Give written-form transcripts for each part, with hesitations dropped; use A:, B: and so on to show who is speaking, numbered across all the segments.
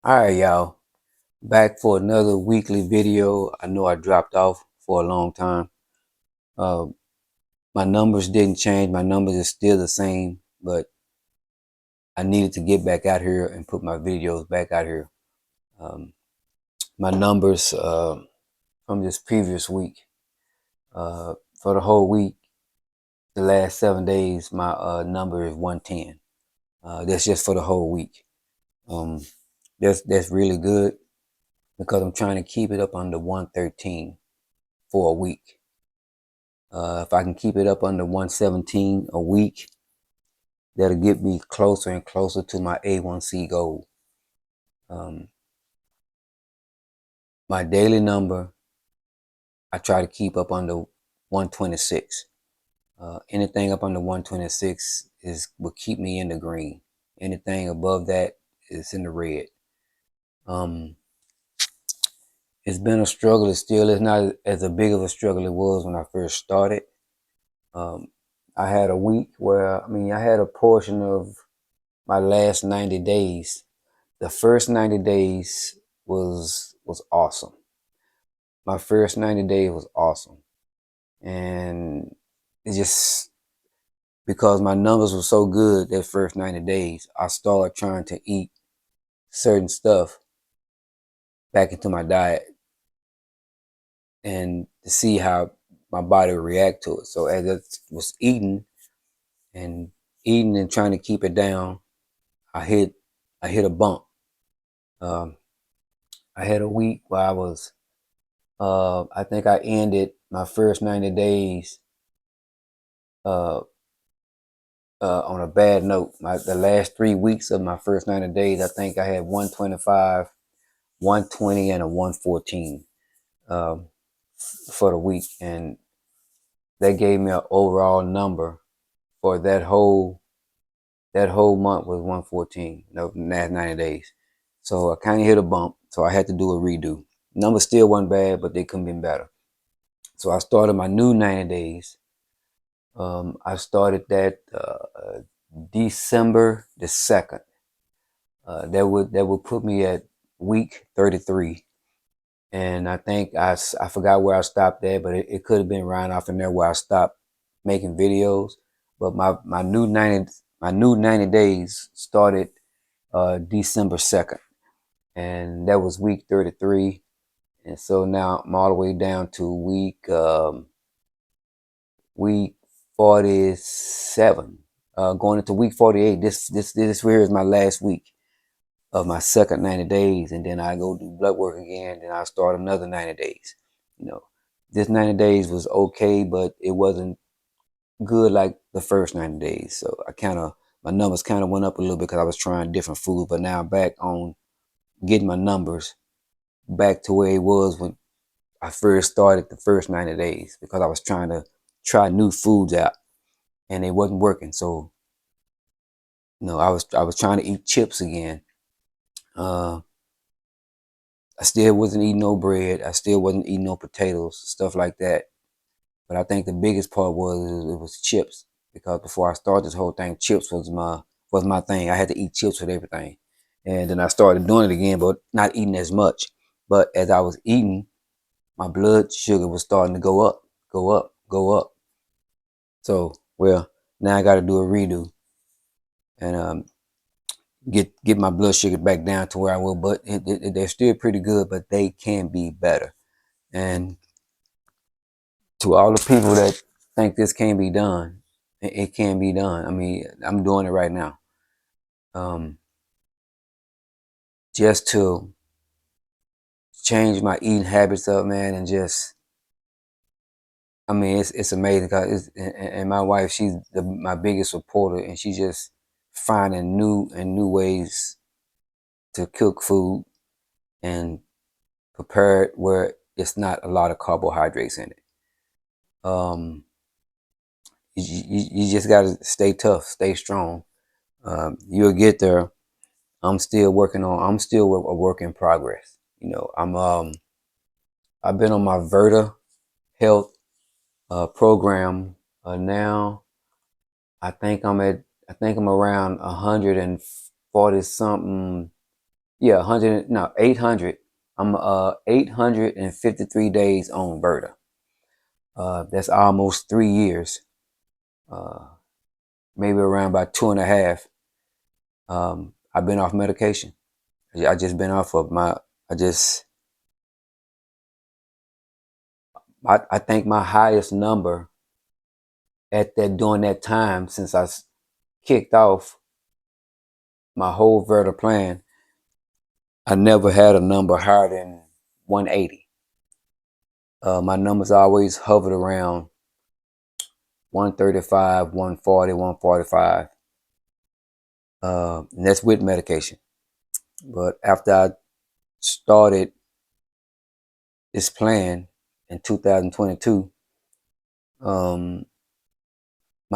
A: All right, y'all. Back for another weekly video. I know I dropped off for a long time. Uh, my numbers didn't change. My numbers are still the same, but I needed to get back out here and put my videos back out here. Um, my numbers from this previous week, for the whole week, the last 7 days, my number is 110. That's just for the whole week. Um, that's really good because I'm trying to keep it up under 113 for a week. If I can keep it up under 117 a week, that'll get me closer and closer to my A1C goal. Um, my daily number, I try to keep up under 126. Anything up under 126 will keep me in the green. Anything above that is in the red. Um, it's been a struggle. It still is not as big of a struggle it was when I first started. Um, I had a week where, I had a portion of my last 90 days. The first 90 days was awesome. My first 90 days was awesome. And it just because my numbers were so good that first 90 days, I started trying to eat certain stuff back into my diet and to see how my body would react to it. So as I was and eating and trying to keep it down, I hit a bump. Um, I had a week where I think I ended my first 90 days uh, on a bad note. The last 3 weeks of my first 90 days, I think I had 125, 120, and a 114 um, for the week. And that gave me an overall number for that whole month was 114, the last 90 days. So I kind of hit a bump. So I had to do a redo. Numbers still wasn't bad, but they couldn't be better. So I started my new 90 days. I started that December the 2nd. That would put me at week 33. And I think I forgot where I stopped at, but it could have been right off in there where I stopped making videos. But my new 90 days started December 2nd, and that was week 33. And so now I'm all the way down to week 47, going into week 48. This here is my last week of my second 90 days, and then I go do blood work again. Then I start another 90 days. You know, this 90 days was okay, but it wasn't good like the first 90 days. So my numbers kind of went up a little bit because I was trying different foods, but now I'm back on getting my numbers back to where it was when I first started the first 90 days because I was trying to try new foods out and it wasn't working. So, I was trying to eat chips again. Uh, I still wasn't eating no bread. I still wasn't eating no potatoes, stuff like that. But I think the biggest part was chips because before I started this whole thing, chips was my thing. I had to eat chips with everything, and then I started doing it again, but not eating as much. But as I was eating, my blood sugar was starting to go up, go up, go up. So, well, now I got to do a redo and get my blood sugar back down to where I was. But they're still pretty good, but they can be better. And to all the people that think this can't be done, it can be done. I'm doing it right now. Um, just to change my eating habits up, man, and just, it's amazing because and my wife, she's my biggest supporter, and she's just finding new ways to cook food and prepare it where it's not a lot of carbohydrates in it. Um, you just gotta stay tough, stay strong. You'll get there. I'm still a work in progress. I've been on my Verta health program now. I think I'm around 140 something Yeah, 100, no, 800. I'm 853 days on Verta. That's almost 3 years. Uh, Maybe around about two and a half. I've been off medication. I just been off of my. I just. I think my highest number at that during that time since kicked off my whole Verta plan, I never had a number higher than 180. My numbers always hovered around 135, 140, 145. And that's with medication. But after I started this plan in 2022, my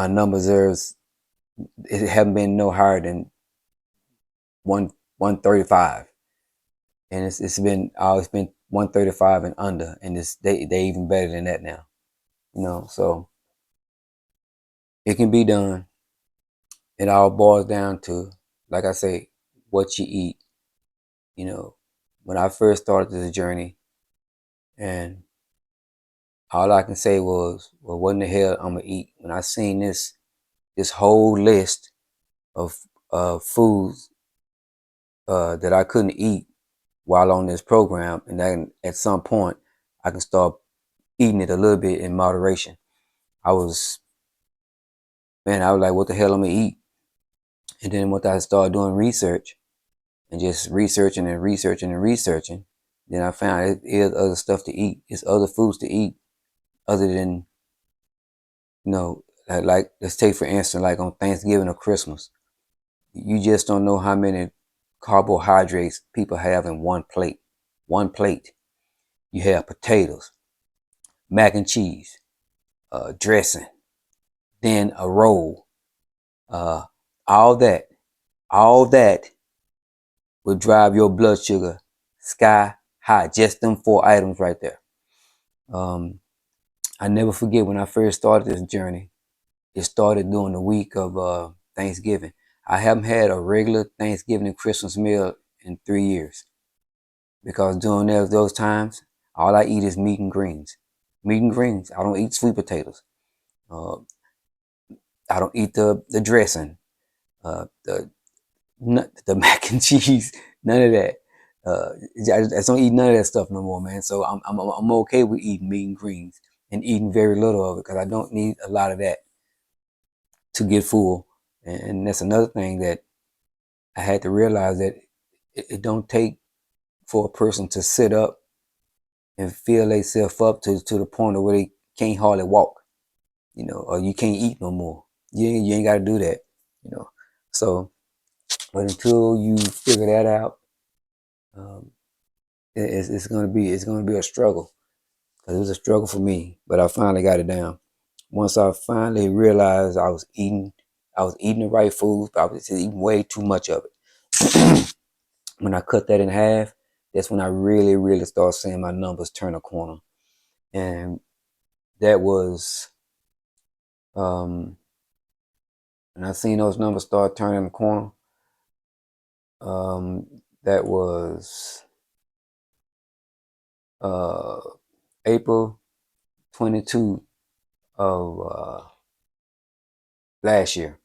A: numbers it haven't been no higher than 135, and it's been always been 135 and under, and they even better than that now. So it can be done. It all boils down to, like I say, what you eat. You know, when I first started this journey, and all I can say was, well, what in the hell I'm gonna eat? When I seen this whole list of foods that I couldn't eat while on this program, and then at some point I can start eating it a little bit in moderation. I was, man, I was like, what the hell I'm gonna eat? And then once I started doing research and just researching and researching and researching, then I found it is other stuff to eat. It's other foods to eat other than, like let's take for instance, like on Thanksgiving or Christmas, you just don't know how many carbohydrates people have in one plate. One plate. You have potatoes, mac and cheese, dressing, then a roll. Uh, all that, all that will drive your blood sugar sky high. Just them four items right there. Um, I never forget when I first started this journey. It started during the week of Thanksgiving. I haven't had a regular Thanksgiving and Christmas meal in 3 years because during those times, all I eat is meat and greens. Meat and greens. I don't eat sweet potatoes. Uh, I don't eat the dressing, the mac and cheese, none of that. I just don't eat none of that stuff no more, man. So I'm okay with eating meat and greens and eating very little of it because I don't need a lot of that to get full. And that's another thing that I had to realize, that it don't take for a person to sit up and fill themselves up to the point of where they can't hardly walk, or you can't eat no more. You ain't got to do that, you know. So, but until you figure that out, um, it's gonna be a struggle. Cause it was a struggle for me, but I finally got it down. Once I finally realized I was eating the right foods, but I was eating way too much of it. When I cut that in half, that's when I really, really started seeing my numbers turn a corner, and that was, um, and I seen those numbers start turning the corner. That was uh, April 22 of last year,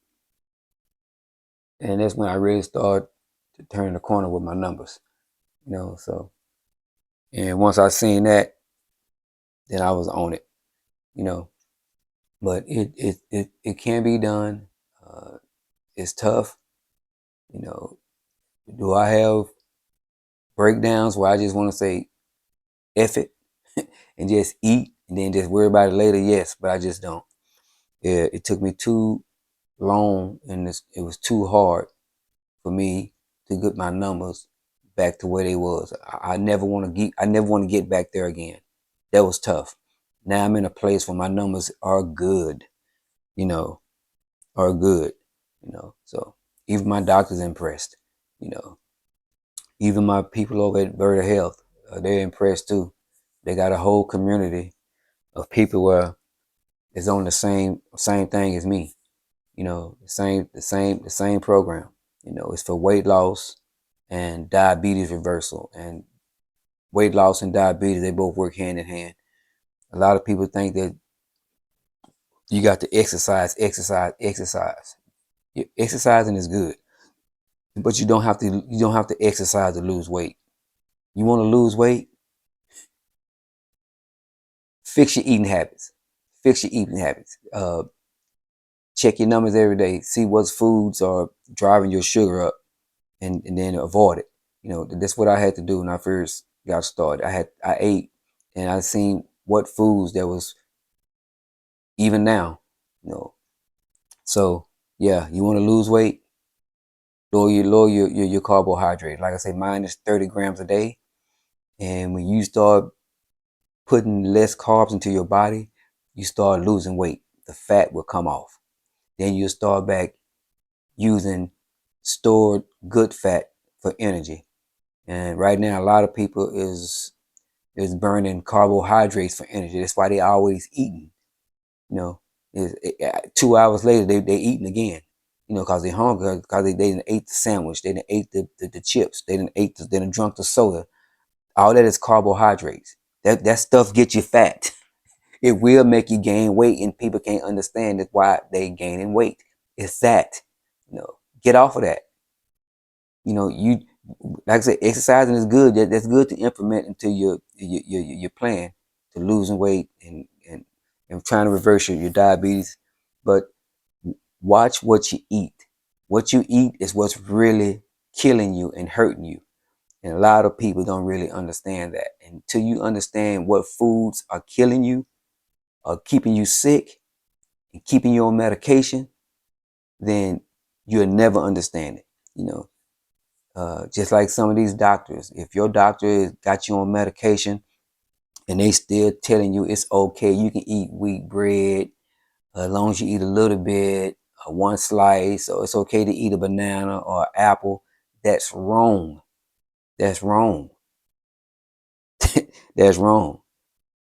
A: and that's when I really started to turn the corner with my numbers. So, and once I seen that, then I was on it. You know, but it can be done. It's tough. You know, do I have breakdowns where I just want to say F it and just eat and then just worry about it later? Yes, but I just don't. It took me too long, and it was too hard for me to get my numbers back to where they was. I never want to get. I never want to get back there again. That was tough. Now I'm in a place where my numbers are good. You know, are good. So even my doctor's impressed. You know, even my people over at Verta Health, they're impressed too. They got a whole community of people where it's on the same thing as me. The same program. It's for weight loss and diabetes reversal. And weight loss and diabetes, they both work hand in hand. A lot of people think that you got to exercise, exercise, exercise. Exercising is good, but you don't have to exercise to lose weight. You want to lose weight? Fix your eating habits. Fix your eating habits. Check your numbers every day. See what foods are driving your sugar up, and then avoid it. That's what I had to do when I first got started. I ate, and I seen what foods there was even now. You know, so yeah, you want to lose weight, lower your carbohydrate. Like I say, mine is 30 grams a day, and when you start putting less carbs into your body, you start losing weight. The fat will come off. Then you start back using stored good fat for energy. And right now, a lot of people is burning carbohydrates for energy. That's why they always eating. You know, 2 hours later they eating again. Cause they hungry, cause they didn't ate the sandwich, they didn't ate the chips, they didn't drunk the soda. All that is carbohydrates. That stuff gets you fat. It will make you gain weight, and people can't understand that's why they gaining weight. It's that. Get off of that. You like I said, exercising is good. That's good to implement into your plan to losing weight and trying to reverse your diabetes. But watch what you eat. What you eat is what's really killing you and hurting you. And a lot of people don't really understand that. Until you understand what foods are killing you, are keeping you sick, and keeping you on medication, then you'll never understand it. Just like some of these doctors, if your doctor got you on medication and they still telling you it's okay, you can eat wheat bread as long as you eat a little bit, one slice, or it's okay to eat a banana or an apple, that's wrong. That's wrong. That's wrong.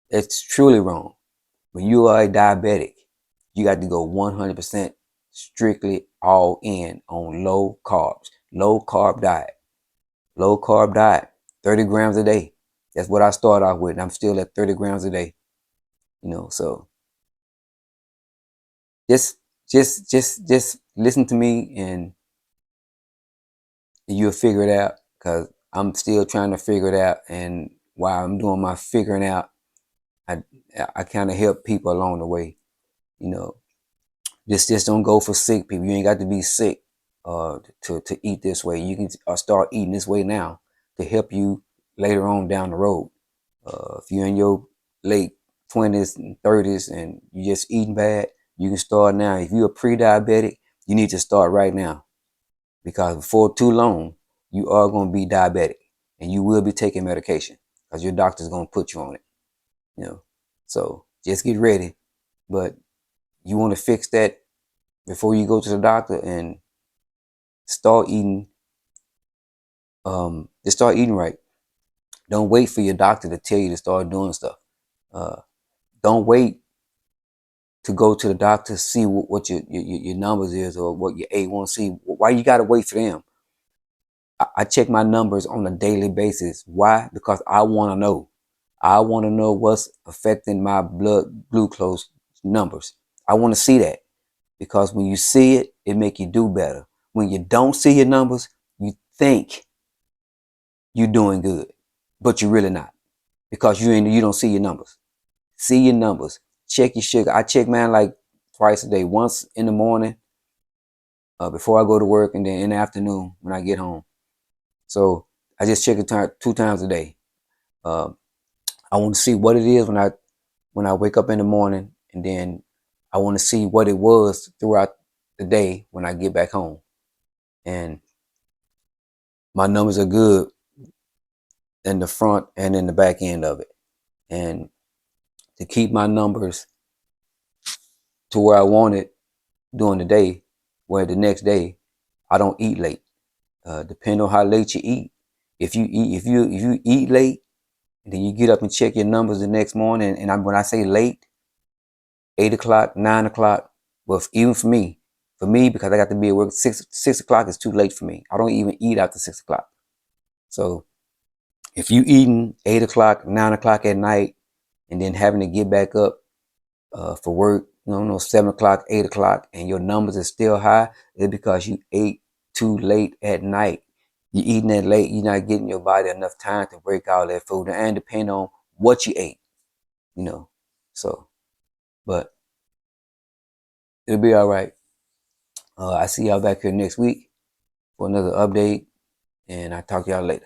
A: It's truly wrong. When you are a diabetic, you got to go 100% strictly all in on low carbs, low carb diet. Low carb diet, 30 grams a day. That's what I started off with, and I'm still at 30 grams a day. So just listen to me, and you'll figure it out. Cause I'm still trying to figure it out, and while I'm doing my figuring out, I I kind of help people along the way. You know, just don't go for sick people. You ain't got to be sick to eat this way. You can start eating this way now to help you later on down the road. If you're in your late 20s and 30s and you're just eating bad, you can start now. If you're a pre-diabetic, you need to start right now, because before too long, you are going to be diabetic and you will be taking medication because your doctor's going to put you on it. You know, so just get ready. But you want to fix that before you go to the doctor, and start eating. Just start eating right. Don't wait for your doctor to tell you to start doing stuff. Uh, don't wait to go to the doctor to see what your numbers is or what your A1C. Why you gotta wait for them? I check my numbers on a daily basis. Why? Because I want to know. I want to know what's affecting my blood glucose numbers. I want to see that, because when you see it, it make you do better. When you don't see your numbers, you think you're doing good, but you're really not, because you don't see your numbers. See your numbers. Check your sugar. I check mine like twice a day. Once in the morning before I go to work, and then in the afternoon when I get home. So I just check it 2 times a day. Uh, I want to see what it is when I wake up in the morning, and then I want to see what it was throughout the day when I get back home. And my numbers are good in the front and in the back end of it. And to keep my numbers to where I want it during the day, where the next day I don't eat late. Depending on how late you eat. If you eat late, and then you get up and check your numbers the next morning, and when I say late, 8 o'clock, 9 o'clock. Well, even for me, because I got to be at work 6 o'clock is too late for me. I don't even eat after 6 o'clock. So if you eating 8 o'clock, 9 o'clock at night, and then having to get back up for work, 7 o'clock, 8 o'clock, and your numbers are still high, it's because you ate too late at night. You eating that late, you're not getting your body enough time to break all that food, and depend on what you ate, you know. So, but it'll be all right. I see y'all back here next week for another update, and I'll talk to y'all later.